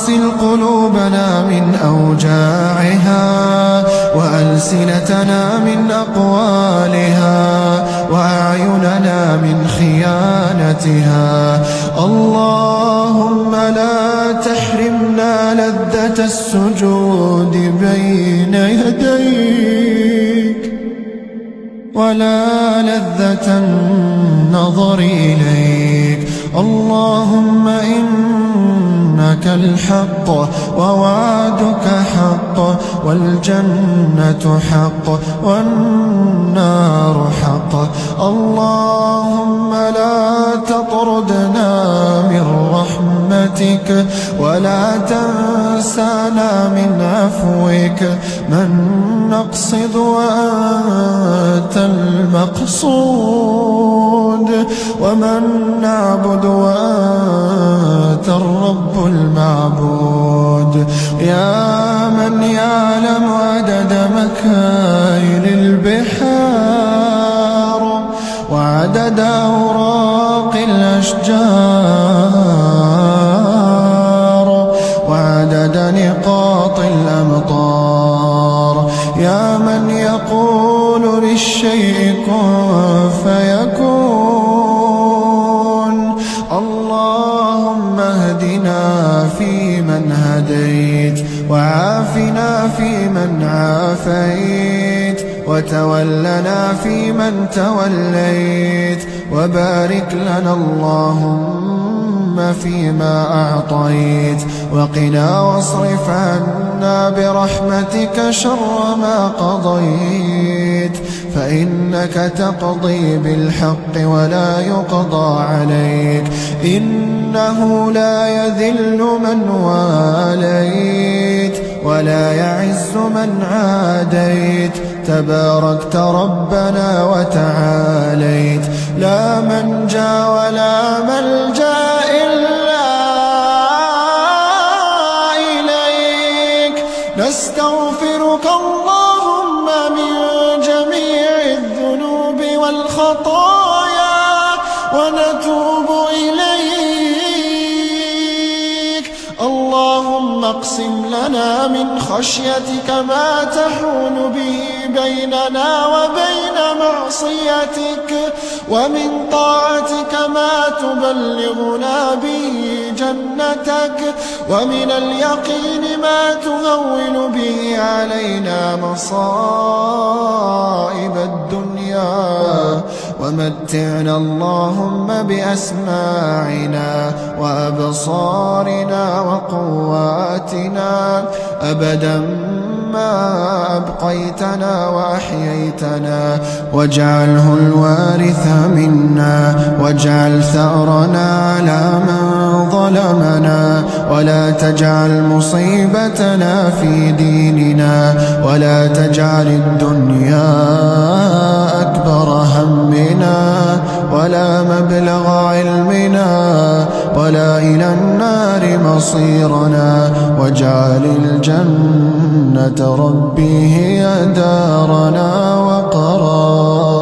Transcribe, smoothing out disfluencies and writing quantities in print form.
واغسل قلوبنا من أوجاعها وألسنتنا من أقوالها وأعيننا من خيانتها. اللهم لا تحرمنا لذة السجود بين يديك ولا لذة النظر إليك. اللهم إنك الحق ووعدك حق والجنة حق والنار حق. اللهم لا تطردنا من رحمتك ولا تنسانا من عفوك. من نقصد وأنت المقصود ومن نعبد وأنت الرب المعبود. يا من يعلم عدد مكاين البحار وعدد أوراق الأشجار وعدد نقاط الأمطار. يا من يقول للشيء كن فيكون. اللهم اهدنا فيمن هديت وعافنا فيمن عافيت وتولنا فيمن توليت وبارك لنا اللهم فيما أعطيت وقنا واصرف عنا برحمتك شر ما قضيت فإنك تقضي بالحق ولا يقضى عليك. إنه لا يذل من واليت ولا يعز من عاديت. تباركت ربنا وتعاليت. لا منجا ولا ملجا إلا إليك. نستغفرك اللهم من جميع الذنوب والخطايا ونتوب إليك. اللهم اقسم لنا من خشيتك ما تحول به بيننا وبين معصيتك ومن طاعتك ما تبلغنا به جنتك ومن اليقين ما تهون به علينا مصائب الدنيا. ومتعنا اللهم بأسماعنا وأبصارنا وقواتنا أبدا ما أبقيتنا وأحييتنا واجعله الوارث منا واجعل ثأرنا على من ظلمنا ولا تجعل مصيبتنا في ديننا ولا تجعل الدنيا أكبر همنا ولا مبلغ علمنا ولا إلى النار مصيرنا واجعل الجنة ربي هي دارنا وقرارنا.